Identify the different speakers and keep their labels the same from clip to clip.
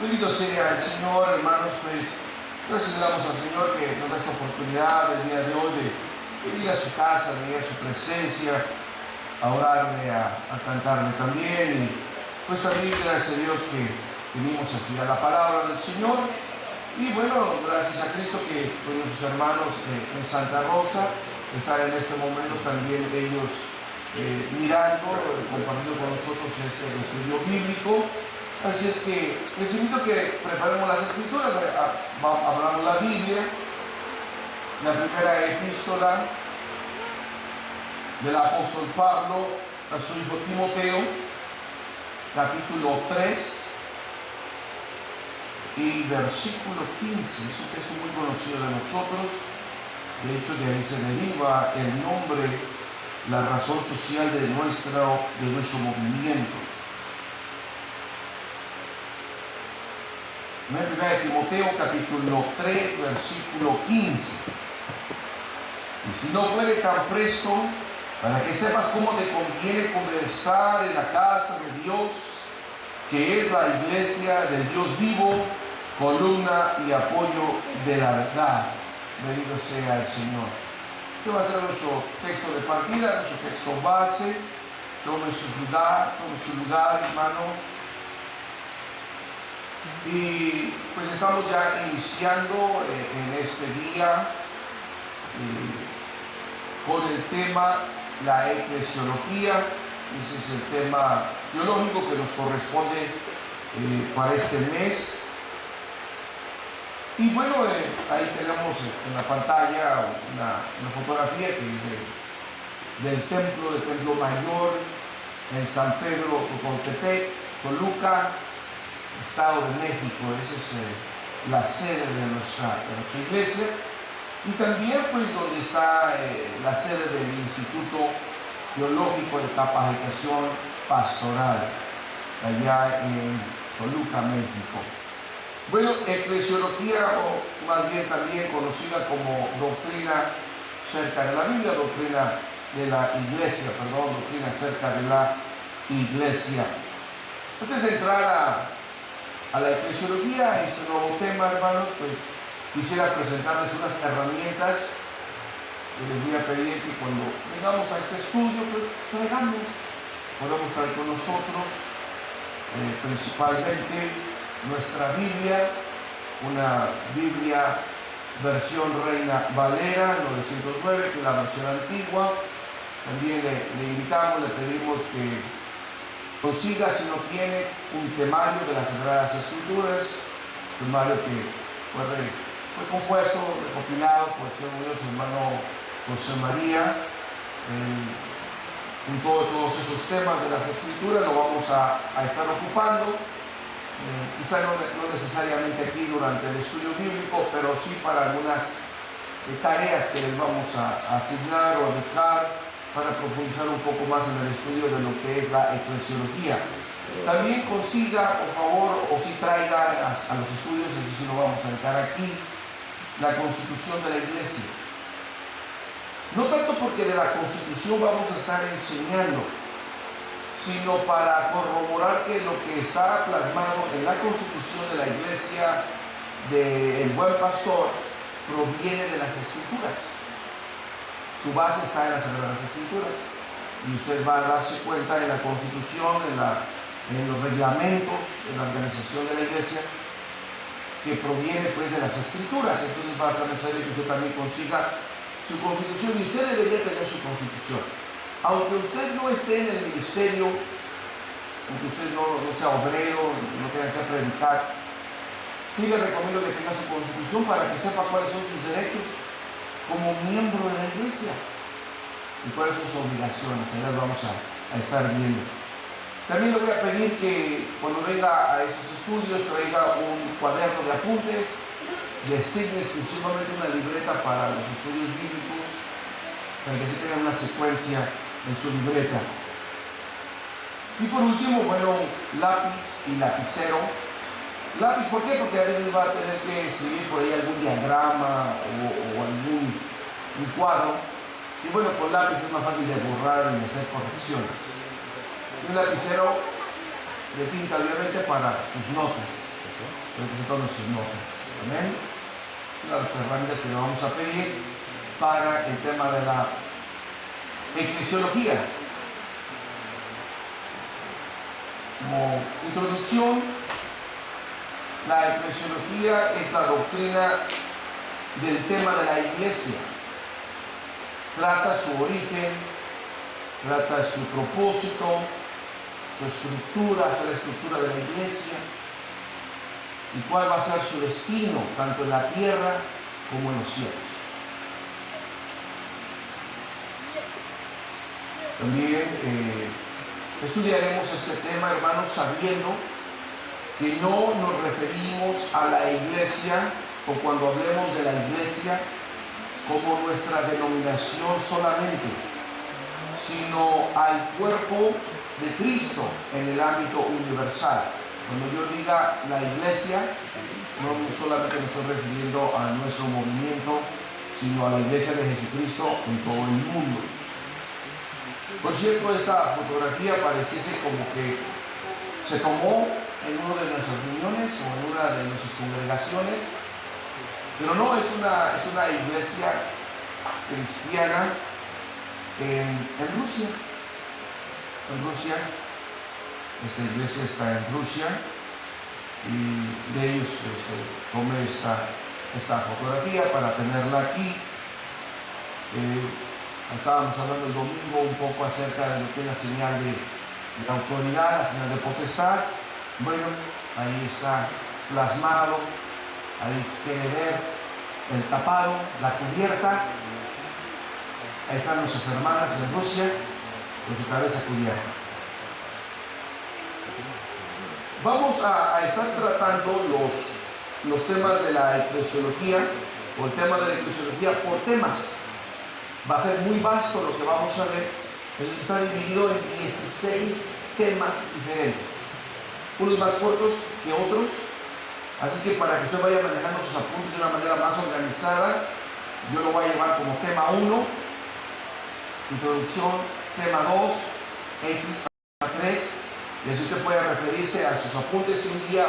Speaker 1: Bendito sea el Señor, hermanos, pues gracias le damos al Señor que nos da esta oportunidad el día de hoy de venir a su casa, de venir a su presencia, a orarle, a cantarle también. Y pues también gracias a Dios que venimos a estudiar la palabra del Señor. Y bueno, gracias a Cristo que pues, nuestros hermanos en Santa Rosa están en este momento también ellos mirando, compartiendo con nosotros este estudio bíblico. Así es que les invito a que preparemos las escrituras, hablamos la Biblia, la primera epístola del apóstol Pablo a su hijo Timoteo, capítulo 3 y versículo 15. Es un texto muy conocido de nosotros. De hecho, de ahí se deriva el nombre, la razón social de nuestro movimiento. Primera de Timoteo, capítulo 3, versículo 15. Y si no fuere tan presto, para que sepas cómo te conviene conversar en la casa de Dios, que es la iglesia del Dios vivo, columna y apoyo de la verdad. Bendito sea el Señor. Este va a ser nuestro texto de partida, nuestro texto base. Tome su lugar, hermano. Y pues estamos ya iniciando en este día con el tema la eclesiología. Ese es el tema teológico que nos corresponde para este mes. Y bueno, ahí tenemos en la pantalla una fotografía que es del templo mayor en San Pedro Totoltepec, Toluca, Estado de México. Esa es la sede de nuestra iglesia. Y también pues donde está la sede del Instituto Teológico de Capacitación Pastoral, allá en Toluca, México. Bueno, eclesiología, o más bien también conocida como doctrina acerca de la Biblia, doctrina de la iglesia, doctrina acerca de la iglesia. Antes de entrar a la eclesiología, este nuevo tema, hermanos, pues quisiera presentarles unas herramientas que les voy a pedir que cuando vengamos a este estudio, pues podamos traer con nosotros principalmente nuestra Biblia, una Biblia versión Reina Valera 909, que es la versión antigua. También le invitamos, le pedimos que consiga, si no tiene, un temario de las Sagradas Escrituras, temario que fue compuesto, recopilado por el Señor su hermano José María. En todos esos temas de las Escrituras lo vamos a estar ocupando. Quizá no necesariamente aquí durante el estudio bíblico, pero sí para algunas tareas que les vamos a asignar o a dejar para profundizar un poco más en el estudio de lo que es la eclesiología. También consiga, por favor, o si traiga a los estudios, así si lo vamos a dejar aquí, la Constitución de la Iglesia. No tanto porque de la Constitución vamos a estar enseñando, sino para corroborar que lo que está plasmado en la Constitución de la Iglesia del Buen Pastor proviene de las Escrituras. Su base está en las Sagradas Escrituras. Y usted va a darse cuenta en la Constitución, en los reglamentos, en la organización de la Iglesia, que proviene pues de las Escrituras. Entonces va a ser necesario que usted también consiga su Constitución, y usted debería tener su Constitución. Aunque usted no esté en el ministerio, aunque usted no sea obrero, no tenga que predicar, sí le recomiendo que tenga su Constitución para que sepa cuáles son sus derechos como miembro de la iglesia y cuáles son sus obligaciones. Ahí las vamos a estar viendo. También le voy a pedir que cuando venga a estos estudios traiga un cuaderno de apuntes, designe exclusivamente una libreta para los estudios bíblicos, para que se tenga una secuencia en su libreta. Y por último, bueno, lápiz y lapicero. Lápiz, ¿por qué? Porque a veces va a tener que escribir por ahí algún diagrama o algún cuadro. Y bueno, con lápiz es más fácil de borrar y de hacer correcciones. Y un lapicero de tinta, obviamente, para sus notas. presentó nuestras notas. Amén. Una de las herramientas que le vamos a pedir para el tema de la eclesiología. Como introducción, la eclesiología es la doctrina del tema de la iglesia. Trata su origen, trata su propósito, su estructura, la estructura de la iglesia y cuál va a ser su destino, tanto en la tierra como en los cielos. También estudiaremos este tema, hermanos, sabiendo que no nos referimos a la iglesia, o cuando hablemos de la iglesia, como nuestra denominación solamente, sino al cuerpo de Cristo en el ámbito universal. Cuando yo diga la iglesia, no solamente me estoy refiriendo a nuestro movimiento, sino a la iglesia de Jesucristo en todo el mundo. Por cierto, esta fotografía pareciese como que se tomó en una de nuestras reuniones o en una de nuestras congregaciones, pero no, es una iglesia cristiana en Rusia. En Rusia, esta iglesia está en Rusia y de ellos tomé esta fotografía para tenerla aquí. Estábamos hablando el domingo un poco acerca de lo que es la señal de autoridad, la señal de potestad. Bueno, ahí está plasmado, ahí se quiere ver el tapado, la cubierta. Ahí están nuestras hermanas en Rusia con su cabeza cubierta. Vamos a estar tratando los temas de la eclesiología, o el tema de la eclesiología por temas. Va a ser muy vasto lo que vamos a ver. Está dividido en 16 temas diferentes, unos más cortos que otros, así que para que usted vaya manejando sus apuntes de una manera más organizada, yo lo voy a llevar como tema 1, introducción, tema 2, X, tema 3, y así usted puede referirse a sus apuntes. Si un día,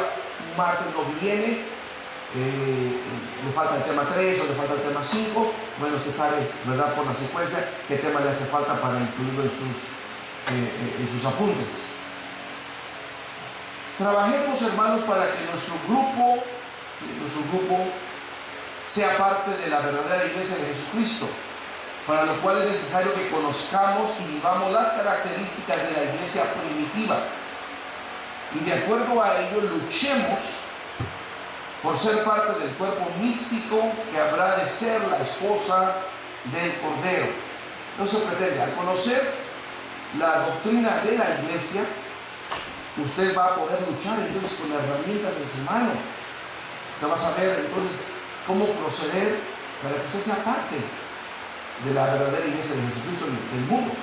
Speaker 1: un martes no viene, le falta el tema 3 o le falta el tema 5, bueno, usted sabe, ¿verdad?, por la secuencia, qué tema le hace falta para incluirlo en sus apuntes. Trabajemos, hermanos, para que nuestro grupo sea parte de la verdadera iglesia de Jesucristo, para lo cual es necesario que conozcamos y vivamos las características de la iglesia primitiva, y de acuerdo a ello luchemos por ser parte del cuerpo místico que habrá de ser la esposa del Cordero. No se pretende, al conocer la doctrina de la iglesia, usted va a poder luchar entonces con herramientas en su mano. Usted va a saber entonces cómo proceder para que usted sea parte de la verdadera iglesia de Jesucristo del mundo.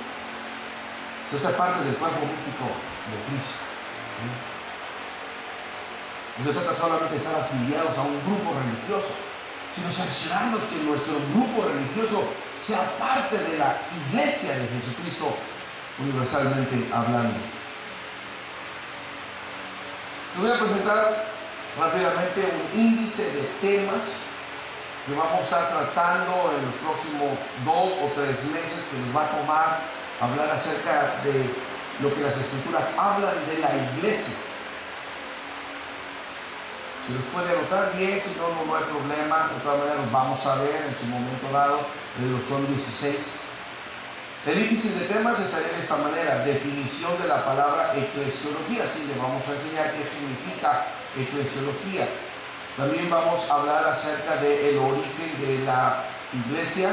Speaker 1: Si usted es parte del cuerpo místico de Cristo. No se trata solamente de estar afiliados a un grupo religioso, sino cerciorarnos que nuestro grupo religioso sea parte de la iglesia de Jesucristo, universalmente hablando. Les voy a presentar rápidamente un índice de temas que vamos a estar tratando en los próximos 2 o 3 meses, que nos va a tomar hablar acerca de lo que las Escrituras hablan de la iglesia. Si los puede anotar bien, si no, no hay problema. De todas maneras, los vamos a ver en su momento dado. Son 16. El índice de temas estaría de esta manera: definición de la palabra eclesiología. Sí, le vamos a enseñar qué significa eclesiología. También vamos a hablar acerca del origen de la iglesia,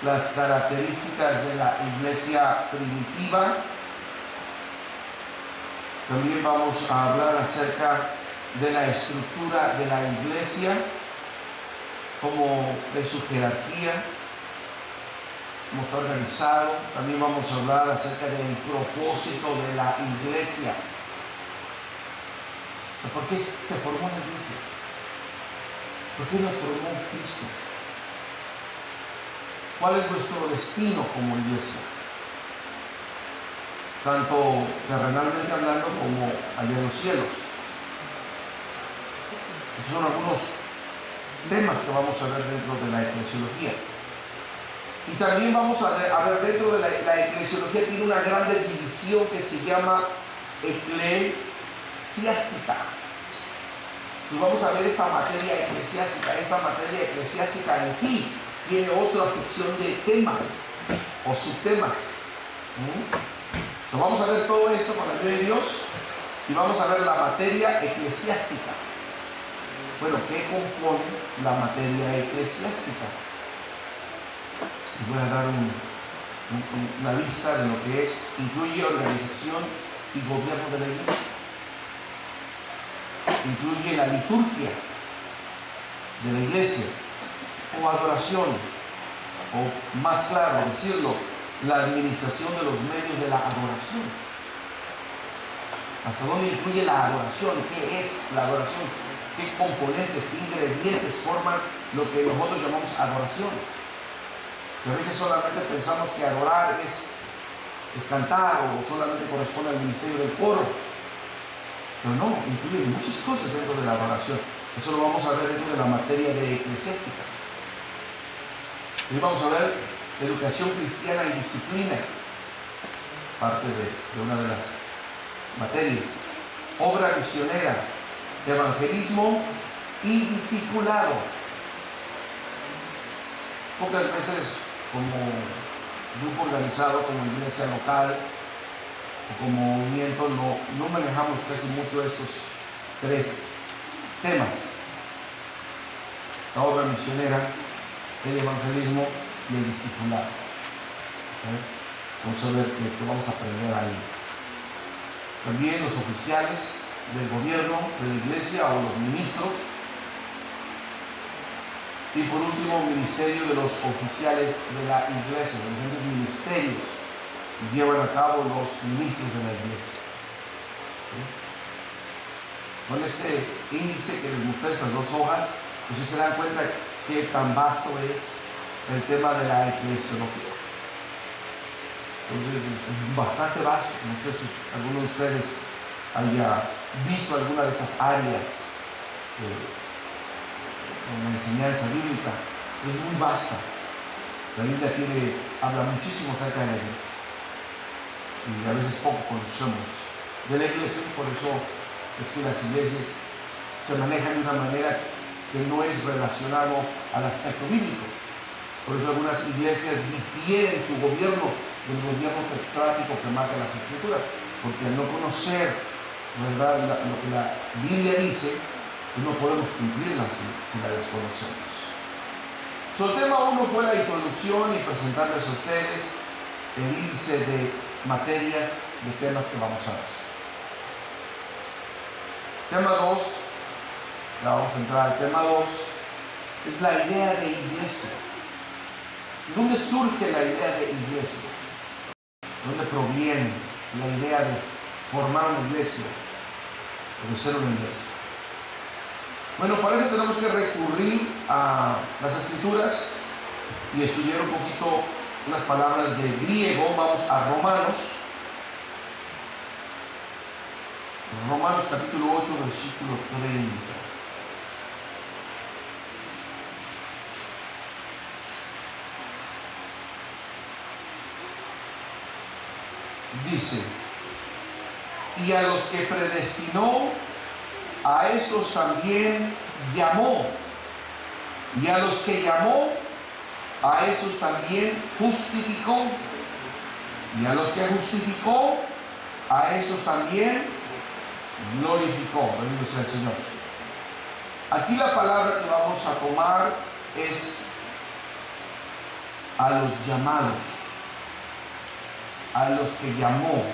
Speaker 1: las características de la iglesia primitiva. También vamos a hablar acerca de la estructura de la iglesia, como de su jerarquía, cómo está organizado. También vamos a hablar acerca del propósito de la iglesia. ¿Por qué se formó la iglesia? ¿Por qué nos formó Cristo? ¿Cuál es nuestro destino como iglesia? Tanto terrenalmente hablando como allá en los cielos. Estos son algunos temas que vamos a ver dentro de la eclesiología. Y también vamos a ver dentro de la eclesiología, tiene una gran división que se llama eclesiástica. Y vamos a ver esta materia eclesiástica. Esta materia eclesiástica en sí tiene otra sección de temas o subtemas. Entonces vamos a ver todo esto con la ayuda de Dios y vamos a ver la materia eclesiástica. Bueno, ¿qué compone la materia eclesiástica? Les voy a dar una lista de lo que es. Incluye organización y gobierno de la iglesia. Incluye la liturgia de la iglesia, o adoración, o más claro decirlo, la administración de los medios de la adoración. ¿Hasta dónde incluye la adoración? ¿Qué es la adoración? ¿Qué componentes, qué ingredientes forman lo que nosotros llamamos adoración? Que a veces solamente pensamos que adorar es cantar o solamente corresponde al ministerio del coro. Pero no, incluye muchas cosas dentro de la adoración. Eso lo vamos a ver dentro de la materia de eclesiástica. Y vamos a ver educación cristiana y disciplina, parte de una de las materias. Obra misionera, evangelismo y discipulado. Pocas veces como grupo organizado, como iglesia local o como movimiento, no manejamos casi mucho estos tres temas: la obra misionera, el evangelismo y el discipulado. Vamos a ver qué vamos a aprender ahí. También los oficiales del gobierno de la iglesia o los ministros. Y por último, ministerio de los oficiales de la iglesia, los diferentes ministerios que llevan a cabo los ministros de la iglesia. Con este índice que les mostré, estas dos hojas, pues se dan cuenta qué tan vasto es el tema de la eclesiología. Entonces es bastante vasto. No sé si alguno de ustedes haya visto alguna de estas áreas en la enseñanza bíblica. Es muy vasta. La Biblia habla muchísimo acerca de la iglesia y a veces poco conocemos de la iglesia. Por eso es que las iglesias se manejan de una manera que no es relacionado al aspecto bíblico. Por eso algunas iglesias difieren su gobierno del gobierno teocrático que marca las escrituras, porque al no conocer, ¿verdad?, lo que la Biblia dice, pues no podemos cumplirla si la desconocemos. El tema 1 fue la introducción y presentarles a ustedes el índice de materias, de temas que vamos a ver. Tema 2, ya vamos a entrar al tema 2, es la idea de iglesia. ¿Dónde surge la idea de iglesia? ¿Dónde proviene la idea de formar una iglesia o de ser una iglesia? Bueno, para eso tenemos que recurrir a las escrituras y estudiar un poquito unas palabras de griego. Vamos a Romanos capítulo 8, versículo 30. Dice: y a los que predestinó, a esos también llamó, y a los que llamó, a esos también justificó, y a los que justificó, a esos también glorificó. Bendito sea el Señor. Aquí la palabra que vamos a tomar es a los llamados, a los que llamó.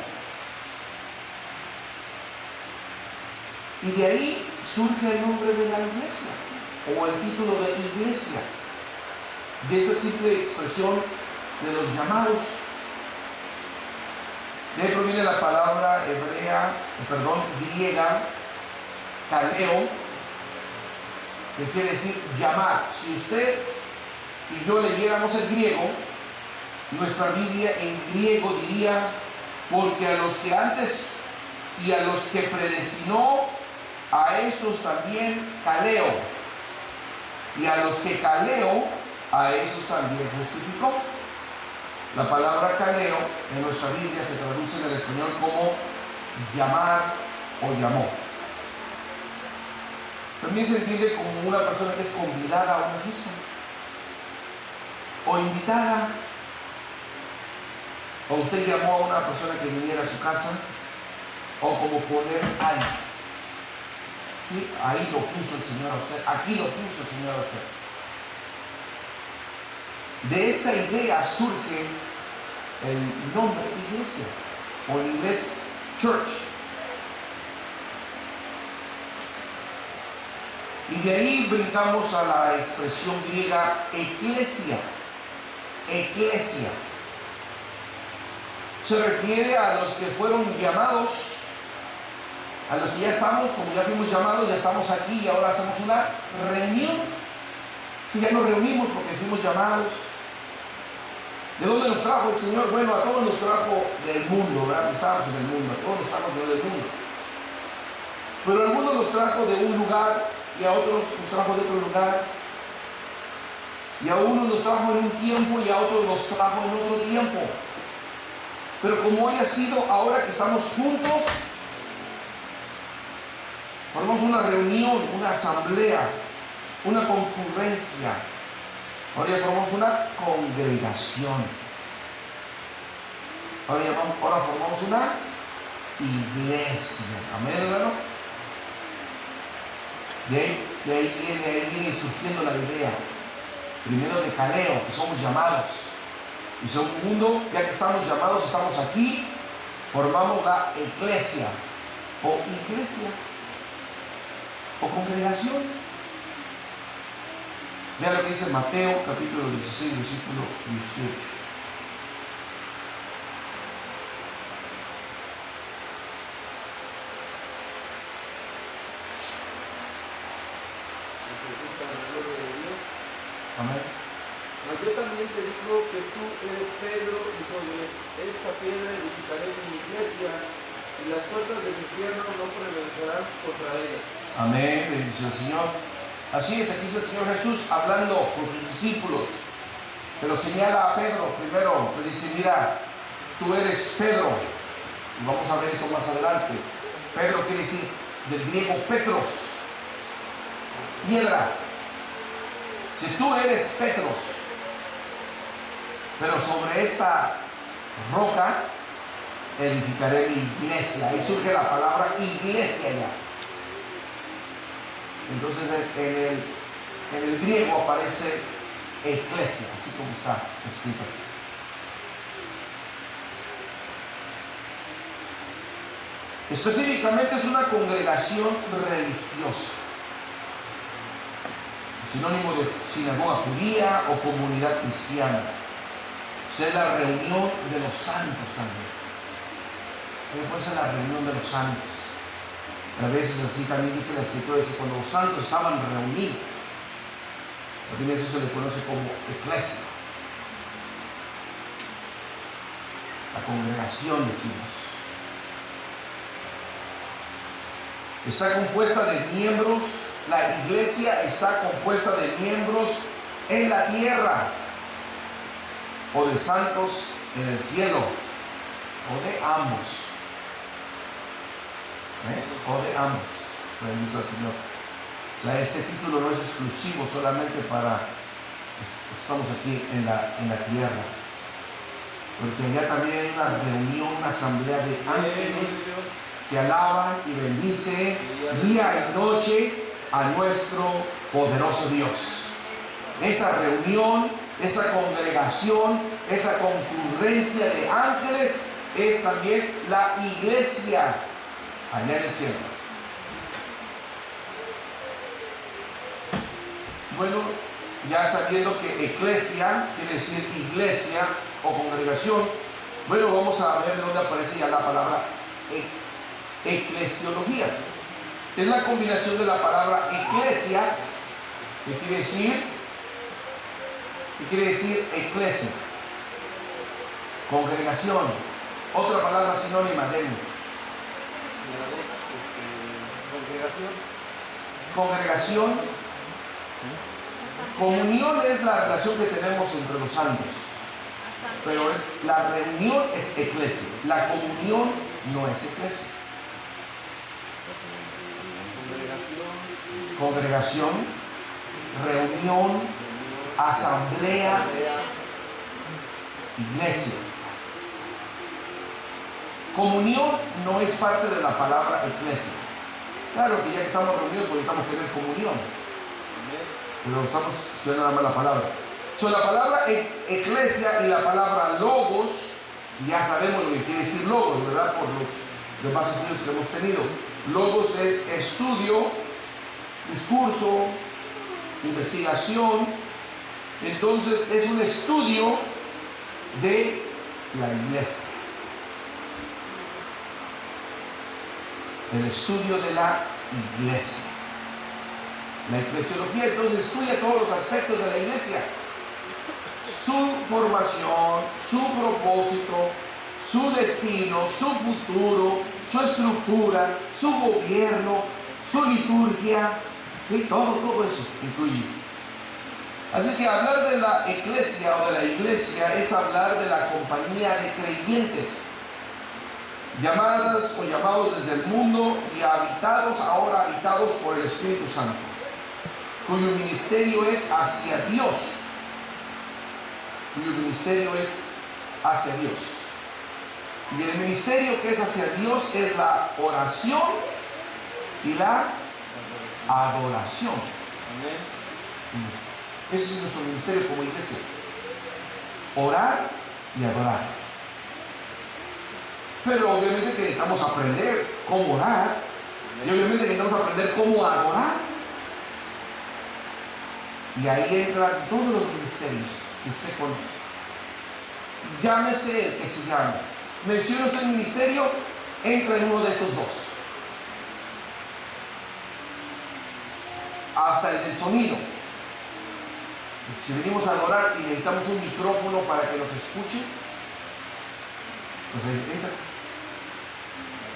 Speaker 1: Y de ahí surge el nombre de la iglesia, o el título de iglesia, de esa simple expresión de los llamados. De ahí proviene la palabra griega, kaleo, que quiere decir llamar. Si usted y yo leyéramos el griego, nuestra Biblia en griego diría: porque a los que antes y a los que predestinó, a esos también caleo, y a los que caleo, a esos también justificó. La palabra caleo en nuestra Biblia se traduce en el español como llamar o llamó. También se entiende como una persona que es convidada a una fiesta o invitada. O usted llamó a una persona que viniera a su casa, o como poner algo. ¿Sí? Ahí lo puso el Señor a usted, aquí lo puso el Señor a usted. De esa idea surge el nombre iglesia, o en inglés church. Y de ahí brincamos a la expresión griega eclesia. Eclesia se refiere a los que fueron llamados, a los que ya estamos, como ya fuimos llamados, ya estamos aquí y ahora hacemos una reunión. Y ya nos reunimos porque fuimos llamados. ¿De dónde nos trajo el Señor? Bueno, a todos nos trajo del mundo, ¿verdad? Estamos en el mundo, a todos nos trajo del mundo. Pero al mundo nos trajo de un lugar y a otros nos trajo de otro lugar. Y a unos nos trajo en un tiempo y a otros nos trajo en otro tiempo. Pero como haya sido, ahora que estamos juntos, formamos una reunión, una asamblea, una concurrencia. Ahora ya formamos una congregación. Ahora formamos una iglesia. Amén, hermano. De ahí viene surgiendo la idea. Primero de caleo, que somos llamados. Y segundo, ya que estamos llamados, estamos aquí, formamos la eclesia, o iglesia, o congregación. Vean lo que dice Mateo, capítulo 16, versículo 18. Amén.
Speaker 2: Mas yo también te digo que tú eres Pedro, y sobre esta piedra edificaré mi iglesia, y las puertas del infierno no prevalecerán contra ella.
Speaker 1: Amén, bendición Señor. Así es, aquí está el Señor Jesús hablando con sus discípulos, pero señala a Pedro primero, le dice, mira, tú eres Pedro, y vamos a ver eso más adelante. Pedro quiere decir del griego Petros, piedra. Si tú eres Petros, pero sobre esta roca edificaré mi iglesia. Ahí surge la palabra iglesia ya. Entonces en el griego aparece eclesia, así como está escrito aquí. Específicamente es una congregación religiosa, sinónimo de sinagoga judía o comunidad cristiana. O sea, es la reunión de los santos también. Puede ser la reunión de los santos. A veces así también dice la escritura, dice cuando los santos estaban reunidos. También eso se le conoce como eclesia. La congregación, decimos. Está compuesta de miembros, la iglesia está compuesta de miembros en la tierra, o de santos en el cielo, o de ambos. O de ambos, bendice al Señor. O sea, este título no es exclusivo solamente para estamos aquí en la tierra, porque allá también hay una reunión, una asamblea de ángeles que alaban y bendicen día y noche a nuestro poderoso Dios. Esa reunión, esa congregación, esa concurrencia de ángeles es también la iglesia allá en el cielo. Bueno, ya sabiendo que eclesia quiere decir iglesia o congregación, bueno, vamos a ver de dónde aparece ya la palabra eclesiología. Es la combinación de la palabra eclesia, que quiere decir eclesia, congregación, otra palabra sinónima de Congregación. Comunión es la relación que tenemos entre los santos. Pero la reunión es iglesia. La comunión no es iglesia. Congregación, reunión, asamblea, iglesia. Comunión no es parte de la palabra iglesia. Claro que ya que estamos reunidos necesitamos tener comunión, pero estamos usando nada más la palabra. So, la palabra iglesia y la palabra logos, ya sabemos lo que quiere decir logos, ¿verdad? Por los demás estudios que hemos tenido. Logos es estudio, discurso, investigación. Entonces es un estudio de la iglesia. El estudio de la iglesia. La eclesiología entonces estudia todos los aspectos de la iglesia. Su formación, su propósito, su destino, su futuro, su estructura, su gobierno, su liturgia, y todo eso incluye. Así que hablar de la iglesia o de la iglesia es hablar de la compañía de creyentes, llamadas o llamados desde el mundo y ahora habitados por el Espíritu Santo, cuyo ministerio es hacia Dios. Y el ministerio que es hacia Dios es la oración y la adoración. Amén. Ese es nuestro ministerio como iglesia. Orar y adorar. Pero obviamente que necesitamos aprender cómo orar. Y obviamente que necesitamos aprender cómo adorar. Y ahí entran todos los ministerios que usted conoce. Llámese el que se llame. Menciona usted el ministerio, entra en uno de estos dos. Hasta el del sonido. Si venimos a adorar y necesitamos un micrófono para que nos escuche, pues ahí entra.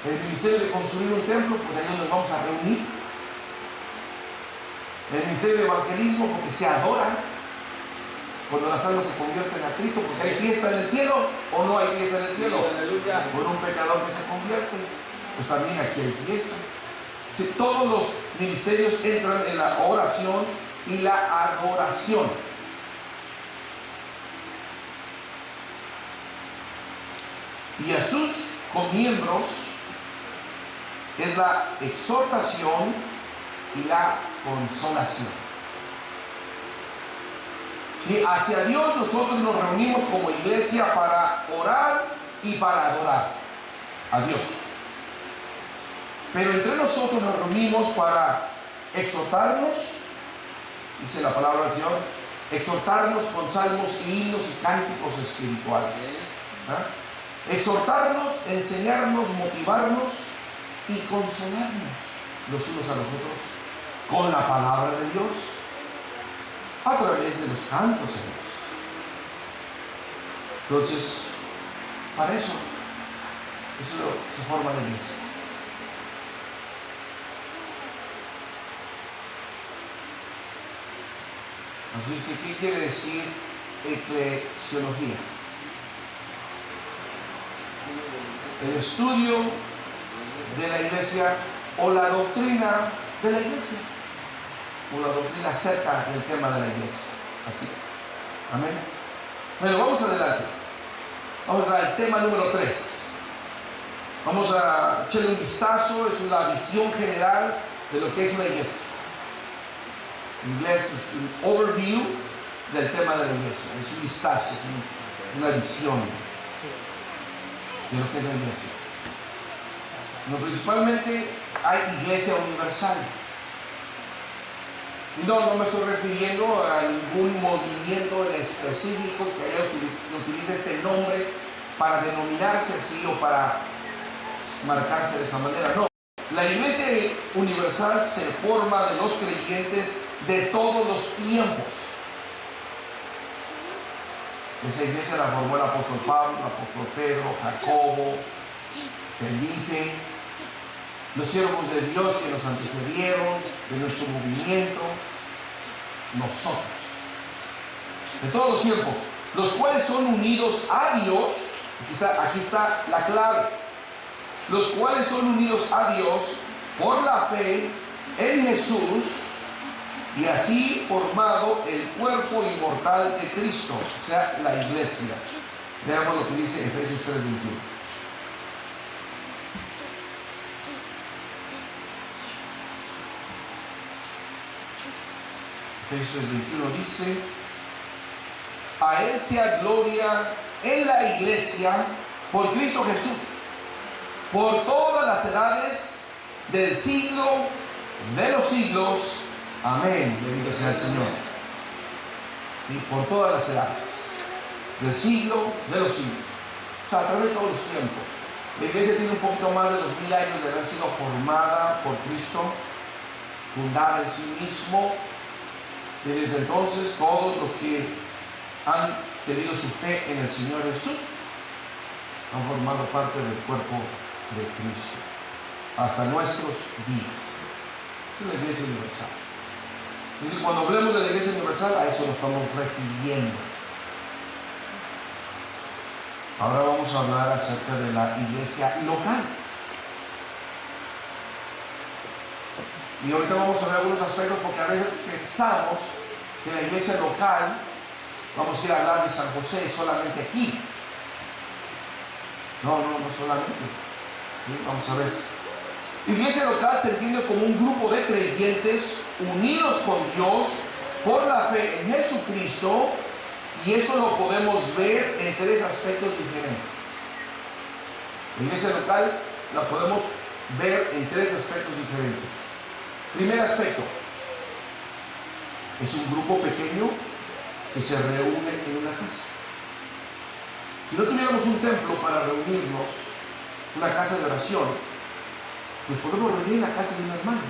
Speaker 1: El ministerio de construir un templo, pues ahí nos vamos a reunir. El ministerio de evangelismo, porque se adora cuando las almas se convierten a Cristo, porque hay fiesta en el cielo o no hay fiesta en el cielo. Por un pecador que se convierte, pues también aquí hay fiesta. Si todos los ministerios entran en la oración y la adoración. Y a sus comiembros es la exhortación y la consolación. Si hacia Dios nosotros nos reunimos como iglesia para orar y para adorar a Dios. Pero entre nosotros nos reunimos para exhortarnos, dice la palabra del Señor, exhortarnos con salmos y himnos y cánticos espirituales. Exhortarnos, enseñarnos, motivarnos y consolarnos los unos a los otros con la palabra de Dios a través de los cantos de Dios. Entonces, para eso se forma la iglesia. Así es que, ¿qué quiere decir eclesiología? El estudio de la iglesia o la doctrina de la iglesia, o la doctrina acerca del tema de la iglesia. Así es. Amén. Bueno, vamos adelante. Vamos al tema número 3. Vamos a echarle un vistazo, es una visión general de lo que es una iglesia. En inglés es un overview del tema de la iglesia. Es un vistazo, una visión de lo que es la iglesia. No, principalmente hay iglesia universal. Y no me estoy refiriendo a ningún movimiento en específico que utilice este nombre para denominarse así o para marcarse de esa manera. No. La iglesia universal se forma de los creyentes de todos los tiempos. Esa iglesia la formó el apóstol Pablo, el apóstol Pedro, Jacobo, Felipe, los siervos de Dios que nos antecedieron, de nuestro movimiento, nosotros, de todos los tiempos, los cuales son unidos a Dios. Aquí está la clave. Los cuales son unidos a Dios por la fe en Jesús, y así formado el cuerpo inmortal de Cristo, o sea, la iglesia. Veamos lo que dice Efesios 3:21. Efesios 3:21 dice: a Él sea gloria en la iglesia por Cristo Jesús, por todas las edades del siglo de los siglos. Amén. Bendito sea el Señor. Y por todas las edades del siglo de los siglos. O sea, a través de todos los tiempos. La iglesia tiene un poquito más de 2000 años de haber sido formada por Cristo, fundada en sí mismo. Y desde entonces todos los que han tenido su fe en el Señor Jesús han formado parte del cuerpo de Cristo hasta nuestros días. Esa es la iglesia universal. Entonces, cuando hablemos de la iglesia universal, a eso nos estamos refiriendo. Ahora vamos a hablar acerca de la iglesia local. Y ahorita vamos a ver algunos aspectos, porque a veces pensamos que la iglesia local, vamos a ir a hablar de San José solamente aquí. No solamente. ¿Sí? Vamos a ver. Iglesia local se entiende como un grupo de creyentes unidos con Dios por la fe en Jesucristo, y esto lo podemos ver en tres aspectos diferentes. La iglesia local la podemos ver en tres aspectos diferentes. Primer aspecto, es un grupo pequeño que se reúne en una casa. Si no tuviéramos un templo para reunirnos, una casa de oración, pues podemos reunir en la casa de un hermano.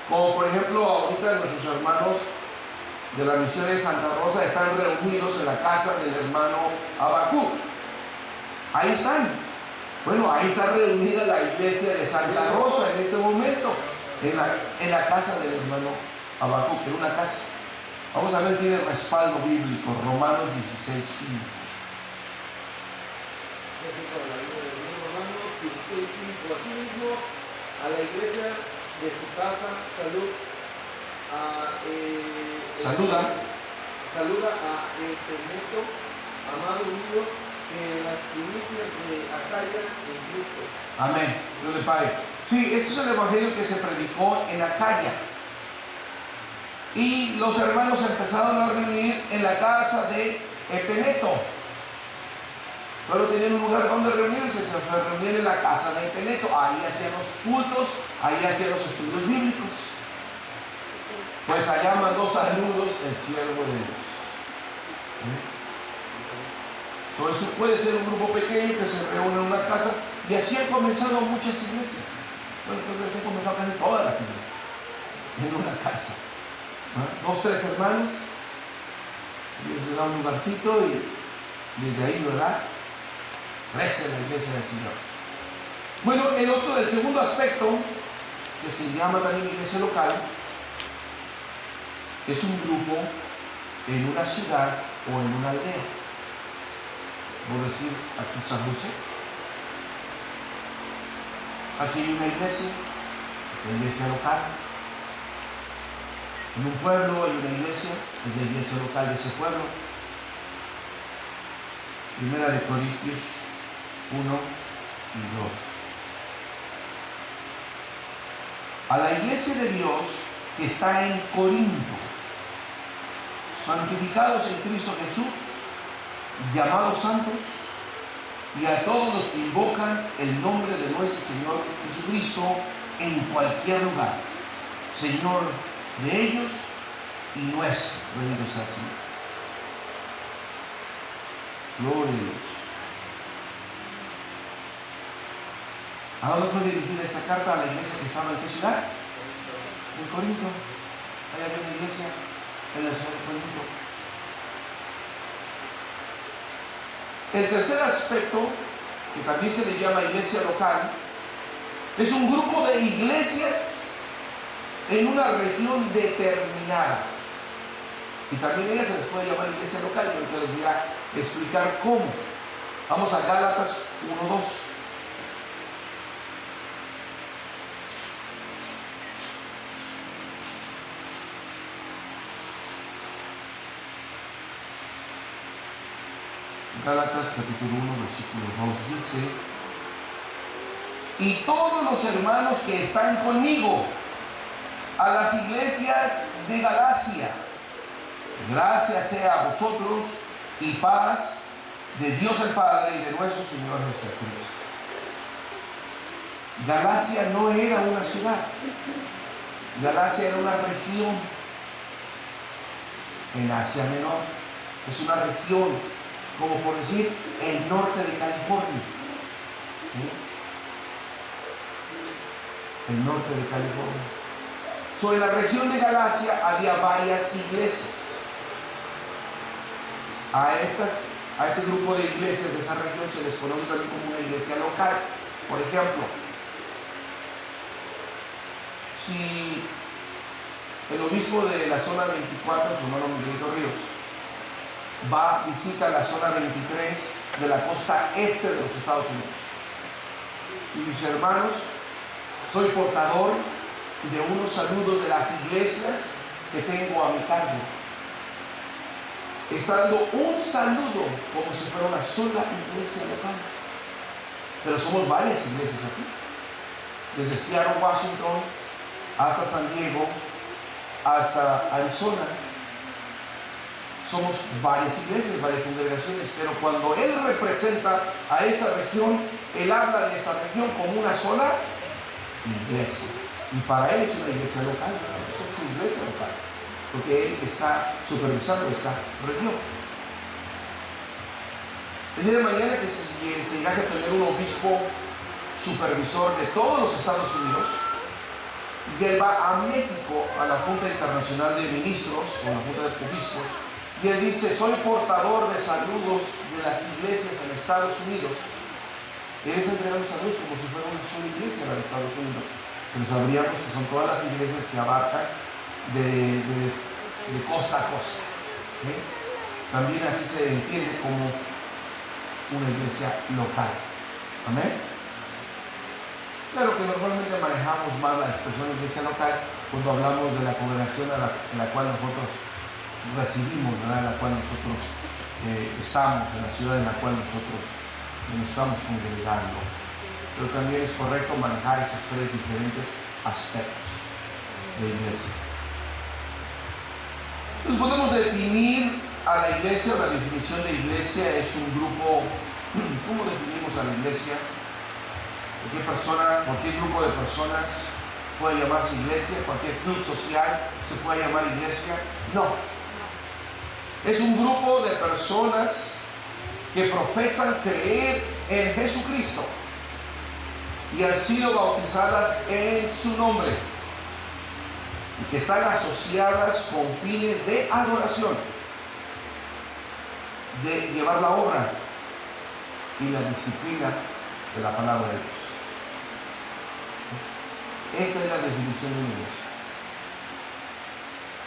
Speaker 1: Como por ejemplo, ahorita nuestros hermanos de la misión de Santa Rosa están reunidos en la casa del hermano Abacú. Ahí están. Bueno, ahí está reunida la iglesia de Santa Rosa en este momento, en la casa del hermano Abacú, en una casa. Vamos a ver, tiene respaldo bíblico, Romanos 16:5.
Speaker 2: Romanos 16:5. Asimismo, a la iglesia de su casa, saluda a Epeneto, amado mío, que las primicias de Acaya en Cristo.
Speaker 1: Amén. Dios le pague. Sí, esto es el evangelio que se predicó en Acaya. Y los hermanos empezaron a reunir en la casa de Epeneto. Solo tenían un lugar donde reunirse, se reunían en la casa de Epeneto. Ahí hacían los cultos, ahí hacían los estudios bíblicos. Pues allá mandó saludos el siervo de Dios. Eso puede ser un grupo pequeño que se reúne en una casa, y así han comenzado muchas iglesias. Bueno, creo que han comenzado casi todas las iglesias en una casa. 2, 3 hermanos, Dios le da un lugarcito y desde ahí, ¿verdad?, crece la iglesia del Señor. Bueno, el segundo aspecto, que se llama también iglesia local, es un grupo en una ciudad o en una aldea. Por decir, aquí San José, aquí hay una iglesia, la iglesia local. En un pueblo hay una iglesia, es la iglesia local de ese pueblo. Primera de Corintios 1 y 2. A la iglesia de Dios que está en Corinto, santificados en Cristo Jesús, llamados santos, y a todos los que invocan el nombre de nuestro Señor Jesucristo en cualquier lugar, Señor de ellos y nuestro. Bendito sea el Señor. Gloria a Dios. ¿A dónde fue dirigida esta carta? A la iglesia que estaba en qué ciudad? En Corinto. Ahí había una iglesia en la ciudad de Corinto. El tercer aspecto, que también se le llama iglesia local, Es un grupo de iglesias en una región determinada. Y también ella se les puede llamar iglesia local, pero les voy a explicar cómo. Vamos a Gálatas 1:2. Gálatas capítulo 1, versículo 2 dice: y todos los hermanos que están conmigo, a las iglesias de Galacia, gracias sea a vosotros y paz de Dios el Padre y de nuestro Señor Jesucristo. Galacia no era una ciudad, Galacia era una región en Asia Menor. Es una región, como por decir, el norte de California. ¿Sí? El norte de California. En la región de Galacia había varias iglesias. A este grupo de iglesias de esa región se les conoce también como una iglesia local. Por ejemplo, si el obispo de la zona 24, su hermano Miguelito Ríos, va, visita la zona 23 de la costa este de los Estados Unidos y dice: hermanos, soy portador de unos saludos de las iglesias que tengo a mi cargo. Está dando un saludo como si fuera una sola iglesia local, pero somos varias iglesias aquí, desde Seattle, Washington, hasta San Diego, hasta Arizona. Somos varias iglesias, varias congregaciones, pero cuando él representa a esta región, él habla de esta región como una sola iglesia. Y para él es una iglesia local, es su iglesia local, porque él está supervisando esta región. El día de mañana que se llegase a tener un obispo supervisor de todos los Estados Unidos, y él va a México, a la Junta Internacional de Ministros, o la Junta de Obispos, y él dice: soy portador de saludos de las iglesias en Estados Unidos. Él está entregando saludos como si fuera una sola iglesia en los Estados Unidos. Pero sabríamos que son todas las iglesias que abarcan de costa a costa. ¿Sí? También así se entiende como una iglesia local. Amén. Claro que normalmente manejamos más la expresión iglesia local cuando hablamos de la congregación en la cual nosotros recibimos, ¿verdad? En la cual nosotros estamos, en la ciudad en la cual nosotros nos estamos congregando. Pero también es correcto manejar esos tres diferentes aspectos de iglesia. Entonces podemos definir a la iglesia, o la definición de iglesia es un grupo. ¿Cómo definimos a la iglesia? Cualquier grupo de personas puede llamarse iglesia, cualquier club social se puede llamar iglesia. No. Es un grupo de personas que profesan creer en Jesucristo y han sido bautizadas en su nombre y que están asociadas con fines de adoración, de llevar la obra y la disciplina de la palabra de Dios. Esta es la definición de una iglesia.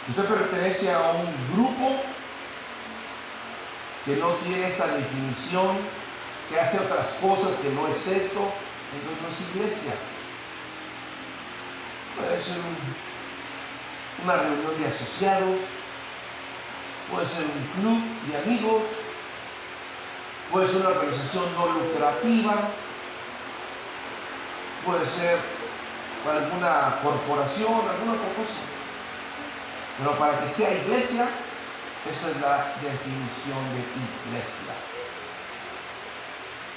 Speaker 1: Si usted pertenece a un grupo que no tiene esta definición, que hace otras cosas que no es esto, entonces no es iglesia. Puede ser una reunión de asociados, puede ser un club de amigos, puede ser una organización no lucrativa, puede ser alguna corporación, alguna otra cosa. Pero para que sea iglesia, esa es la definición de iglesia.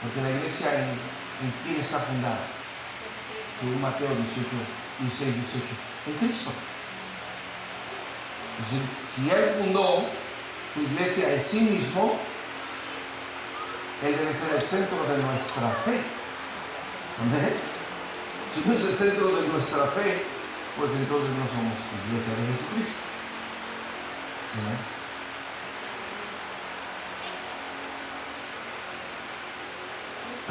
Speaker 1: Porque la iglesia en quién está fundada. Según Mateo 16, 18. En Cristo. Entonces, si Él fundó su iglesia en sí mismo, Él debe ser el centro de nuestra fe. ¿Amén? Si no es el centro de nuestra fe, pues entonces no somos iglesia de Jesucristo. ¿Amén?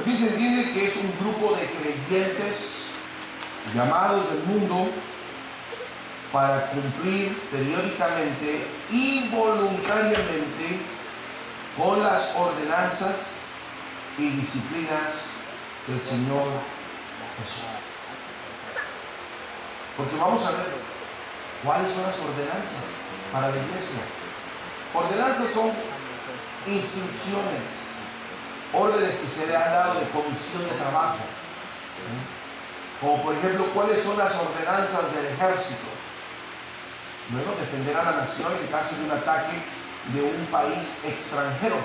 Speaker 1: Aquí se entiende que es un grupo de creyentes llamados del mundo para cumplir periódicamente y voluntariamente con las ordenanzas y disciplinas del Señor Jesús. Porque vamos a ver cuáles son las ordenanzas para la iglesia. Ordenanzas son instrucciones, órdenes que se le han dado de comisión de trabajo. Como por ejemplo, ¿cuáles son las ordenanzas del ejército? Bueno, defender a la nación en caso de un ataque de un país extranjero.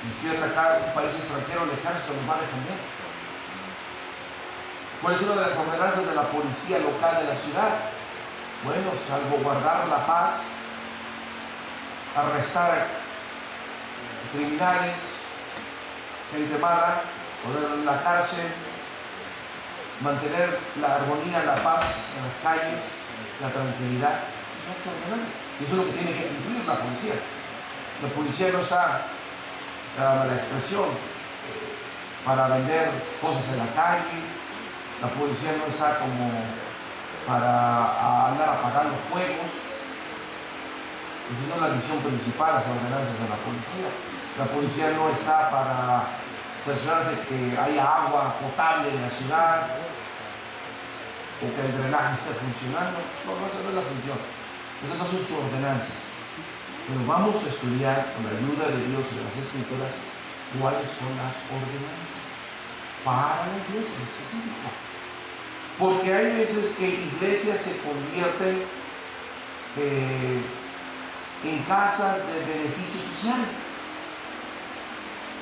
Speaker 1: Si quiere atacar un país extranjero, el ejército nos va a defender. ¿Cuál es una de las ordenanzas de la policía local de la ciudad? Bueno, salvaguardar la paz, arrestar criminales, gente mala, ponerlos en la cárcel, mantener la armonía, la paz en las calles, la tranquilidad. Eso es ordenanza. Y eso es lo que tiene que cumplir la policía. La policía no está, la expresión, para vender cosas en la calle. La policía no está como para andar apagando fuegos. Esa no es la misión principal, las ordenanzas de la policía. La policía no está para cerciorarse que haya agua potable en la ciudad o que el drenaje esté funcionando. No, esa no es la función. Esas no son sus ordenanzas. Pero vamos a estudiar con la ayuda de Dios y de las Escrituras cuáles son las ordenanzas para la iglesia específica. Porque hay veces que iglesias se convierten en casas de beneficio social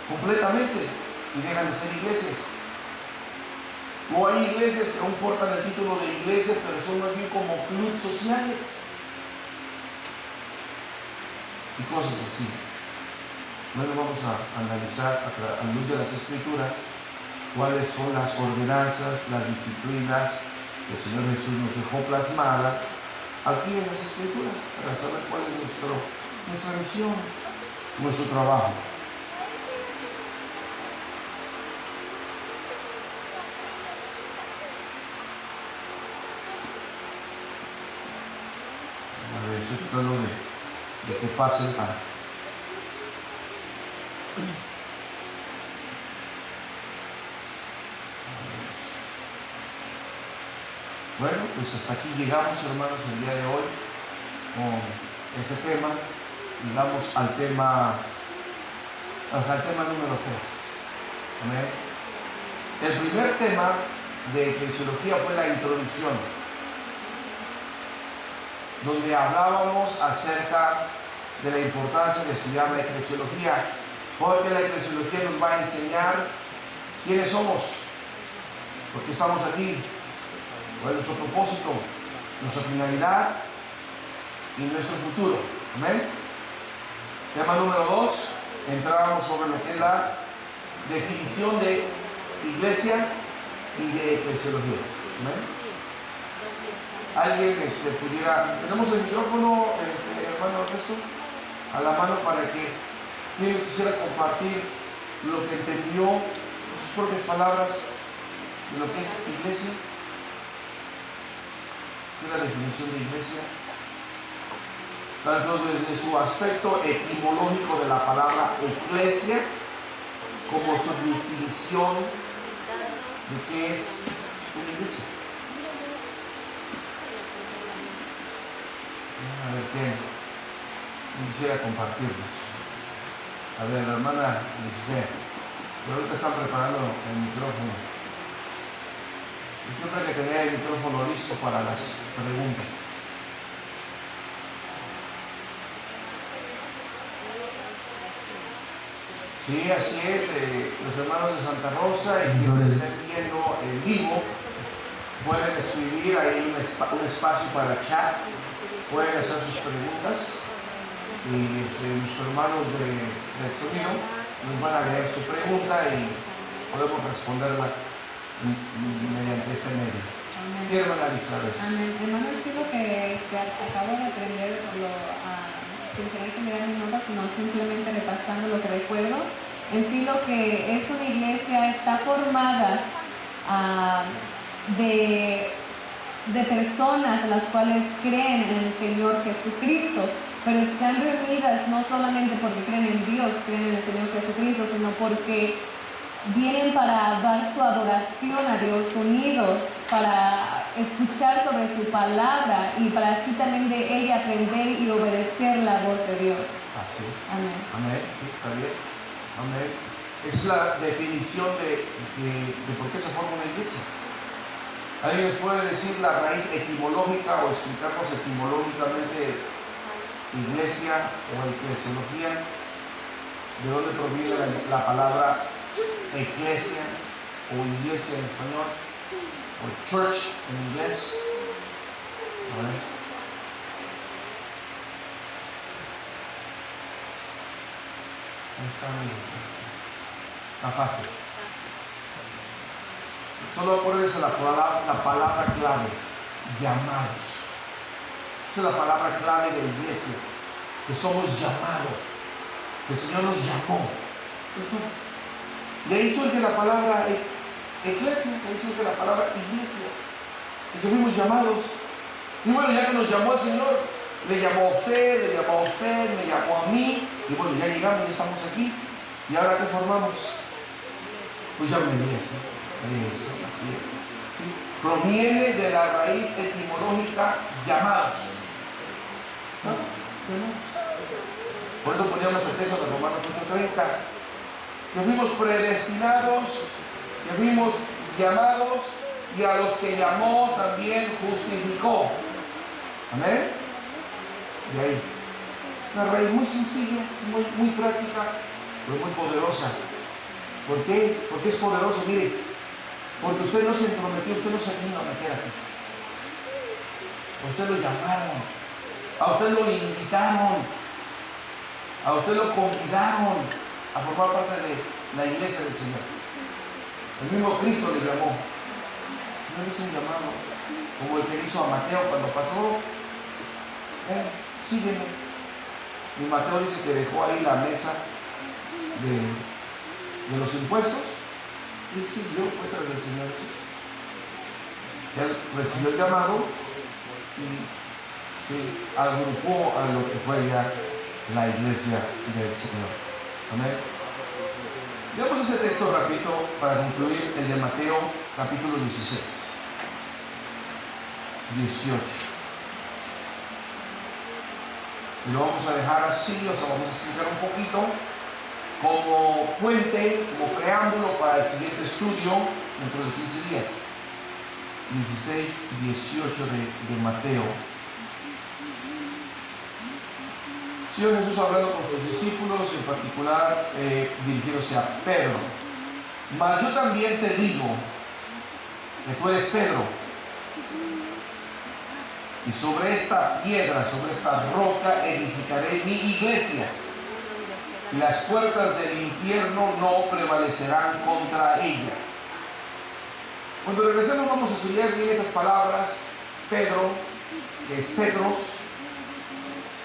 Speaker 1: completamente y dejan de ser iglesias. O hay iglesias que aún portan el título de iglesias, pero son más bien como clubes sociales y cosas así. Bueno, vamos a analizar a la luz de las Escrituras cuáles son las ordenanzas, las disciplinas que el Señor Jesús nos dejó plasmadas aquí en las Escrituras, para saber cuál es nuestra misión, nuestro trabajo. A ver, estoy tratando de que pase el pan. Bueno, pues hasta aquí llegamos, hermanos, el día de hoy con este tema. Llegamos al tema número 3. Amén. El primer tema de eclesiología fue la introducción, donde hablábamos acerca de la importancia de estudiar la eclesiología, porque la eclesiología nos va a enseñar quiénes somos, por qué estamos aquí, cuál es nuestro propósito, nuestra finalidad y nuestro futuro. Amén. Tema número 2, entrábamos sobre lo que es la definición de iglesia y de eclesiología. Amén. Alguien pudiera, tenemos el micrófono, hermano Ernesto, a la mano para que quien nos quisiera compartir lo que entendió, sus propias palabras, de lo que es iglesia. ¿Qué es la definición de iglesia? Tanto desde su aspecto etimológico de la palabra eclesia, como su definición de qué es una iglesia. A ver qué quisiera compartirnos. A ver, la hermana Lisbeth, pero ahorita están preparando el micrófono. Y siempre hay que tener el micrófono listo para las preguntas. Sí, así es. Los hermanos de Santa Rosa y quienes estén viendo en vivo pueden escribir ahí un espacio para el chat, pueden hacer sus preguntas y los hermanos del sonido nos van a leer su pregunta y podemos responderla mediante este medio.
Speaker 3: Amén.
Speaker 1: Sí, hermana Elizabeth.
Speaker 3: Amén. Hermano, sí, lo que acabo de aprender, sin tener que mirar mis notas, sino simplemente repasando lo que recuerdo. En sí, lo que es una iglesia está formada de personas las cuales creen en el Señor Jesucristo, pero están reunidas no solamente porque creen en Dios, creen en el Señor Jesucristo, sino porque vienen para dar su adoración a Dios, unidos para escuchar sobre su palabra y para así también de ella aprender y obedecer la voz de Dios.
Speaker 1: Así es.
Speaker 3: Amén.
Speaker 1: Amén, sí, está bien. Amén. Esa es la definición de por qué se forma una iglesia. ¿Alguien nos puede decir la raíz etimológica o explicarnos etimológicamente iglesia o eclesiología? ¿De dónde proviene la palabra iglesia o iglesia en español? O church en inglés. A ver. Ahí está fácil. Solo acuérdense la palabra clave, llamados. Esa es la palabra clave de la iglesia, que somos llamados, que el Señor nos llamó. De ahí surge la palabra iglesia, de ahí surge la palabra iglesia, que fuimos llamados. Y bueno, ya que nos llamó el Señor, le llamó a usted, me llamó a mí, y bueno, ya llegamos, ya estamos aquí. ¿Y ahora qué formamos? Pues ya una iglesia. Así es. ¿Sí? Proviene de la raíz etimológica llamados. Por eso poníamos el texto de Romanos 8:30, que fuimos predestinados, que fuimos llamados, y a los que llamó también justificó. Amén. De ahí. Una raíz muy sencilla, muy práctica, pero muy poderosa. ¿Por qué? Porque es poderoso, mire. Porque usted no se entrometió, usted no se vino a meter aquí. A usted lo llamaron, a usted lo invitaron, a usted lo convidaron a formar parte de la iglesia del Señor. El mismo Cristo le llamó. No le hizo un llamado, como el que hizo a Mateo cuando pasó. Sígueme. Y Mateo dice que dejó ahí la mesa de los impuestos y siguió tras del Señor Jesús. Él recibió el llamado y se agrupó a lo que fue ya la iglesia del Señor. Amén. Veamos ese texto rapidito para concluir, el de Mateo capítulo 16, 18. Y lo vamos a dejar así, o sea, vamos a explicar un poquito como puente, como preámbulo para el siguiente estudio dentro de 15 días. 16, 18 de Mateo. Señor Jesús hablando con sus discípulos, en particular dirigiéndose a Pedro. Mas yo también te digo que tú eres Pedro, y sobre esta piedra, sobre esta roca edificaré mi iglesia, y las puertas del infierno no prevalecerán contra ella. Cuando regresemos vamos a estudiar bien esas palabras. Pedro, que es Petros,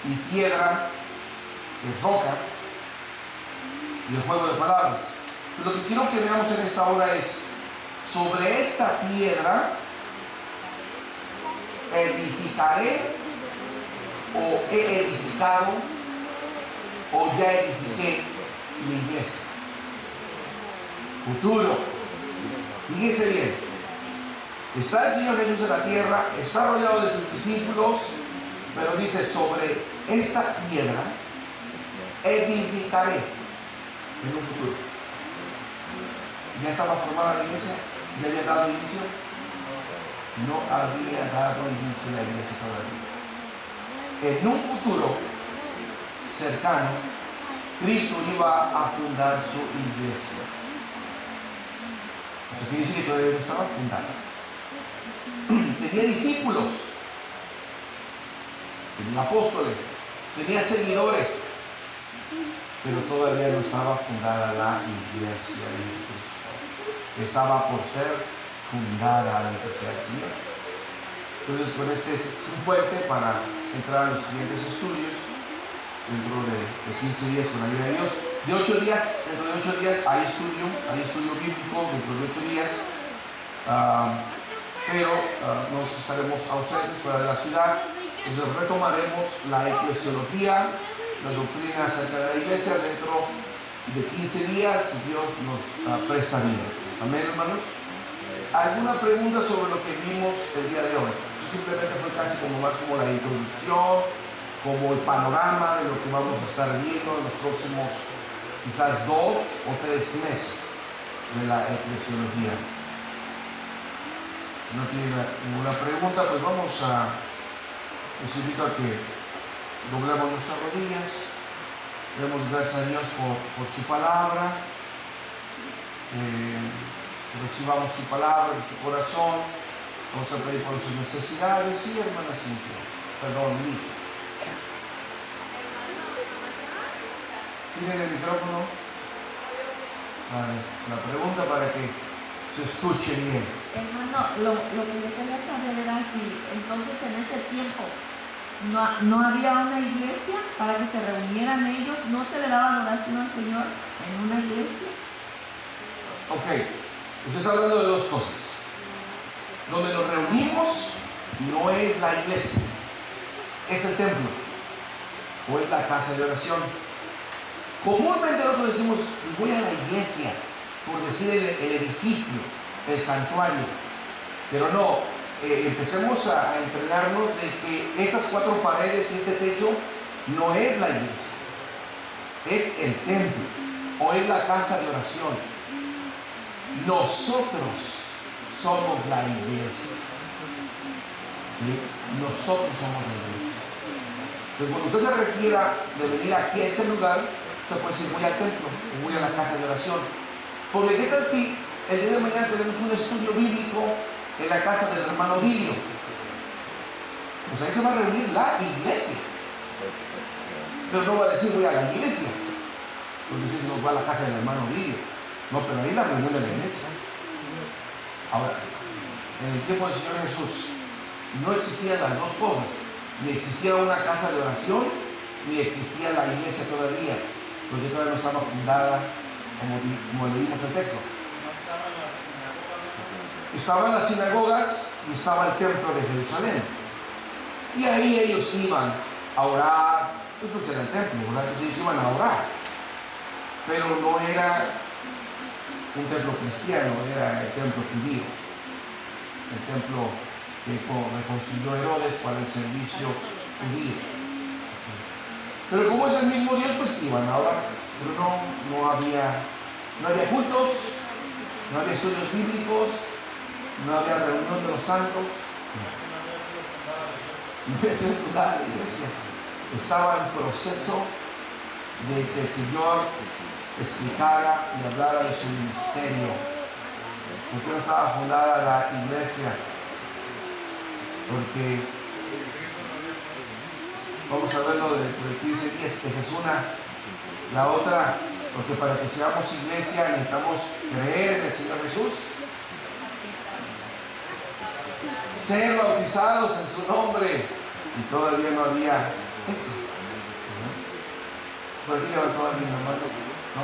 Speaker 1: y piedra, que es roca, y el juego de palabras. Pero lo que quiero que veamos en esta hora es, sobre esta piedra edificaré, o he edificado, o ya edifiqué mi iglesia. Futuro. Fíjense bien. Está el Señor Jesús en la tierra, está rodeado de sus discípulos, pero dice, sobre esta piedra edificaré en un futuro. ¿Ya estaba formada la iglesia? ¿Ya había dado inicio? No había dado inicio la iglesia todavía. En un futuro cercano, Cristo iba a fundar su iglesia. Eso quiere decir que todavía no estaba fundada. Tenía discípulos, tenía apóstoles, tenía seguidores, pero todavía no estaba fundada la iglesia de Cristo. Estaba por ser fundada la iglesia del Señor. Entonces, con este es un puente para entrar a los siguientes estudios dentro de 15 días con la ayuda de Dios. Dentro de 8 días hay estudio bíblico, dentro de 8 días. pero nos estaremos ausentes fuera de la ciudad. Entonces retomaremos la eclesiología, la doctrina acerca de la iglesia dentro de 15 días, si Dios nos presta vida. Amén, hermanos. ¿Alguna pregunta sobre lo que vimos el día de hoy? Simplemente fue casi más como la introducción, como el panorama de lo que vamos a estar viendo en los próximos quizás 2 o 3 meses de la eclesiología. No tiene ninguna pregunta, pues les invito a que doblemos nuestras rodillas, demos gracias a Dios por su palabra, recibamos su palabra en su corazón. Vamos a pedir por sus necesidades. Sí, hermana Cintia. Perdón, Liz. ¿Tienen el micrófono? Vale, la pregunta para que se escuche bien.
Speaker 4: Hermano, lo que yo quería saber era si entonces en ese tiempo no había una iglesia para que se reunieran ellos, no se le daba adoración al Señor en una iglesia.
Speaker 1: Ok, usted está hablando de dos cosas. Donde nos reunimos no es la iglesia, es el templo o es la casa de oración. Comúnmente nosotros decimos, voy a la iglesia, por decir el edificio, el santuario, pero no, empecemos a entrenarnos de que estas 4 paredes y este techo no es la iglesia, es el templo o es la casa de oración. Nosotros somos la iglesia. ¿Sí? Nosotros somos la iglesia. Entonces, cuando usted se refiera de venir aquí a este lugar, usted puede decir, voy al templo o voy a la casa de oración. Porque ¿qué tal si el día de mañana tenemos un estudio bíblico en la casa del hermano Dilio? Pues ahí se va a reunir la iglesia. Pero no va a decir, voy a la iglesia. Porque usted no va a la casa del hermano Dilio. No, pero ahí la reunión de la iglesia. Ahora, en el tiempo del Señor Jesús no existían las dos cosas, ni existía una casa de oración, ni existía la iglesia todavía, porque todavía no estaba fundada como leímos el texto. Estaban las sinagogas y estaba el templo de Jerusalén. Y ahí ellos iban a orar, pues era el templo, ¿verdad? Entonces ellos iban a orar, pero no era un templo cristiano, era el templo judío, el templo que reconstruyó Herodes para el servicio judío. Pero como es el mismo Dios, pues iban a orar, pero no había cultos, no había estudios bíblicos, no había reunión de los santos, no había sido fundada la iglesia. Estaba en proceso de que el Señor explicara y hablara de su ministerio. ¿Por qué no estaba fundada la iglesia? Porque vamos a verlo dentro de 15 días. Esa es una. La otra, porque para que seamos iglesia necesitamos creer en el Señor Jesús, ser bautizados en su nombre, y todavía no había eso. Por aquí levantó alguien la mano. ¿No?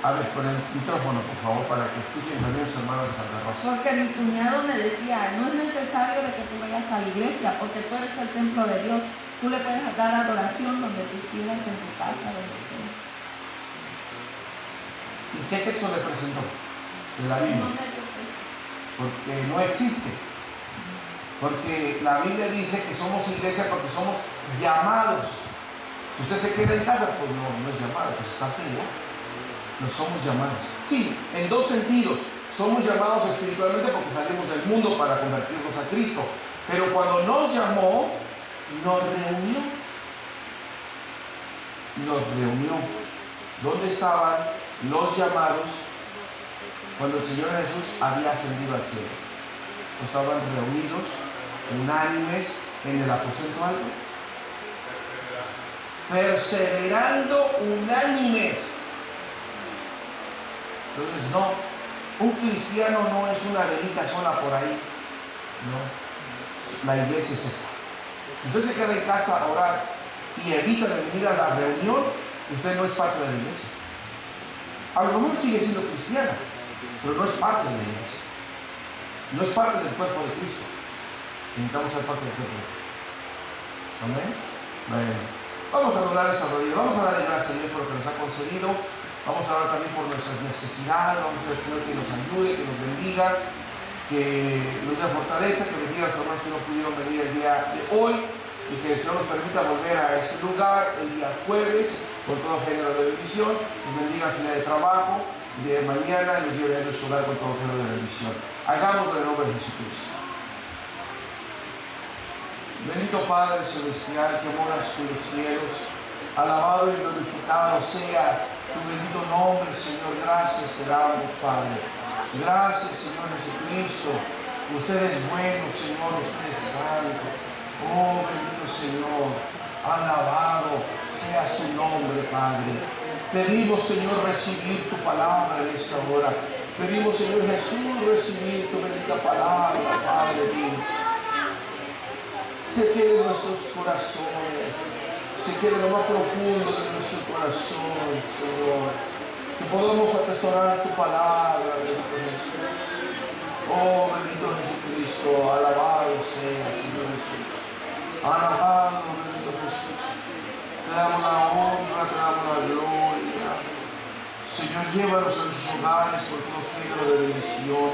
Speaker 1: A ver, con el micrófono, por favor, para que escuchen también sus hermanos de Santa Rosa.
Speaker 4: Porque mi cuñado me decía, no es necesario de que tú vayas a la iglesia, porque tú eres el templo de Dios. Tú le puedes dar adoración donde tú quieras, en tu casa, donde quieras.
Speaker 1: ¿Y qué texto le presentó? De la Biblia. Porque no existe. Porque la Biblia dice que somos iglesia porque somos llamados. Si usted se queda en casa, pues no es llamado, pues está aquí, ¿no? No somos llamados. Sí, en dos sentidos. Somos llamados espiritualmente porque salimos del mundo para convertirnos a Cristo. Pero cuando nos llamó, nos reunió. ¿Dónde estaban los llamados cuando el Señor Jesús había ascendido al cielo? Estaban reunidos, unánimes, en el aposento alto, perseverando unánimes. Entonces un cristiano no es una velita sola por ahí, no, la iglesia es esa. Si usted se queda en casa a orar y evita de venir a la reunión, usted no es parte de la iglesia. A lo mejor sigue siendo cristiana, pero no es parte de la iglesia. No es parte del cuerpo de Cristo. Necesitamos ser parte del cuerpo de Cristo. Amén. Bueno, vamos a adorar esa rodilla. Vamos a darle gracias a Dios por lo que nos ha concedido. Vamos a orar también por nuestras necesidades. Vamos a decir al Señor que nos ayude, que nos bendiga, que nos dé fortaleza, que bendiga a los hermanos que no pudieron venir el día de hoy y que el Señor nos permita volver a este lugar el día jueves con todo género de bendición. Nos bendiga en su día de trabajo y de mañana y nos lleve a nuestro hogar con todo género de bendición. Hagámoslo en el nombre de Jesucristo. Bendito Padre Celestial que moras en los cielos, alabado y glorificado sea tu bendito nombre, Señor. Gracias te damos, Padre. Gracias, Señor Jesucristo. Usted es bueno, Señor. Usted es santo. Oh, bendito Señor. Alabado sea su nombre, Padre. Pedimos, Señor, recibir tu palabra en esta hora. Pedimos, Señor Jesús, recibir tu bendita palabra, Padre mío. Se quede en nuestros corazones, se quede en lo más profundo de nuestro corazón, Señor. Que podamos atesorar tu palabra, bendito Jesús. Oh, bendito Jesucristo, alabado sea, Señor Jesús. Alabado, bendito Jesús. Te damos la honra, te damos la gloria. Señor, llévanos a nuestros hogares por todo género de bendición.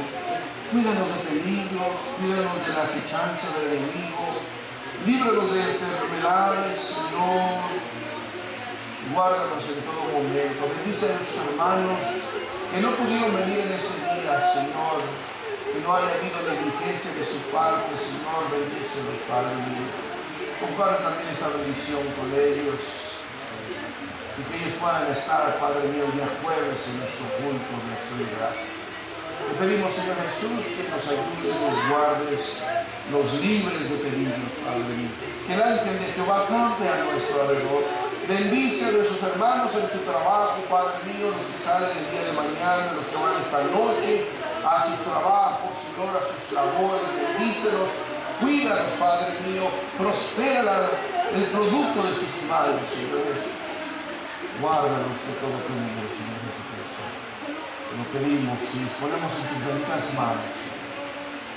Speaker 1: Cuídanos de peligros, cuídanos de las acechanzas del enemigo. Líbranos de enfermedades, Señor. Guárdanos en todo momento. Bendice a nuestros hermanos que no pudieron venir en este día, Señor. Que no haya habido negligencia de su parte, Señor. Bendícelos, Padre mío. Comparte también esta bendición con ellos. Y que ellos puedan estar, Padre mío, el día jueves en nuestro culto de acción de gracias. Te pedimos, Señor Jesús, que nos ayudes, nos guardes, nos libres de peligros, Padre mío. Que el ángel de Jehová campe a nuestro alrededor. Bendice a nuestros hermanos en su trabajo, Padre mío, los que salen el día de mañana, los que van esta noche a sus trabajos, Señor, a sus labores. Bendícelos, cuídalos, Padre mío. Prospera el producto de sus manos, Señor Jesús. Guárdanos de todo peligro, Señor Jesucristo. Lo pedimos y nos ponemos en tus benditas manos.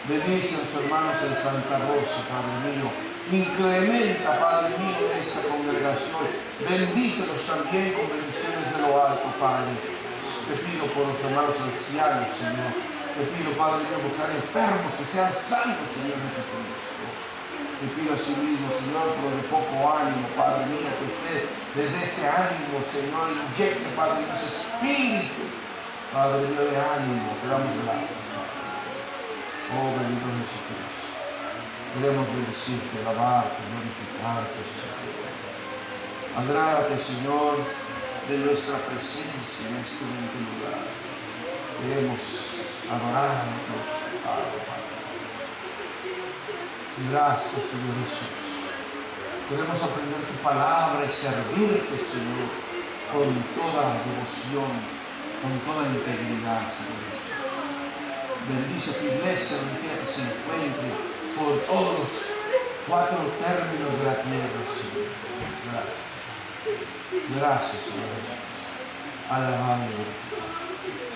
Speaker 1: Bendice a los hermanos en Santa Rosa, Padre mío. Incrementa, Padre mío, esa congregación. Bendícelos también con bendiciones de lo alto, Padre. Te pido por los hermanos ancianos, Señor. Te pido, Padre mío, por estar enfermos, que sean sanos, Señor Jesucristo. Te pido a sí mismo, Señor, por los de poco ánimo, Padre mío, que usted desde ese ánimo, Señor, inyecte, Padre mío, ese espíritu, Padre mío, de ánimo. Te damos gracias. Oh, bendito Jesucristo. Queremos bendecirte, alabarte, glorificarte, Señor. Agrádate, Señor, de nuestra presencia en este bendito lugar. Queremos adorarte, Padre. Gracias, Señor Jesús. Queremos aprender tu palabra y servirte, Señor, con toda devoción, con toda integridad, Señor Jesús. Bendice tu iglesia donde quiera que se encuentre por todos los cuatro términos de la tierra, Señor. Gracias. Gracias, Señor Jesús. Alabado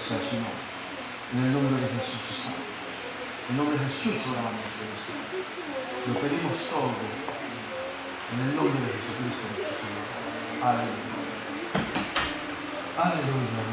Speaker 1: sea su nombre. En el nombre de Jesús. En el nombre de Jesús oramos, Señor. Lo pedimos todo en el nombre de Jesucristo nuestro Señor. Aleluya. Aleluya.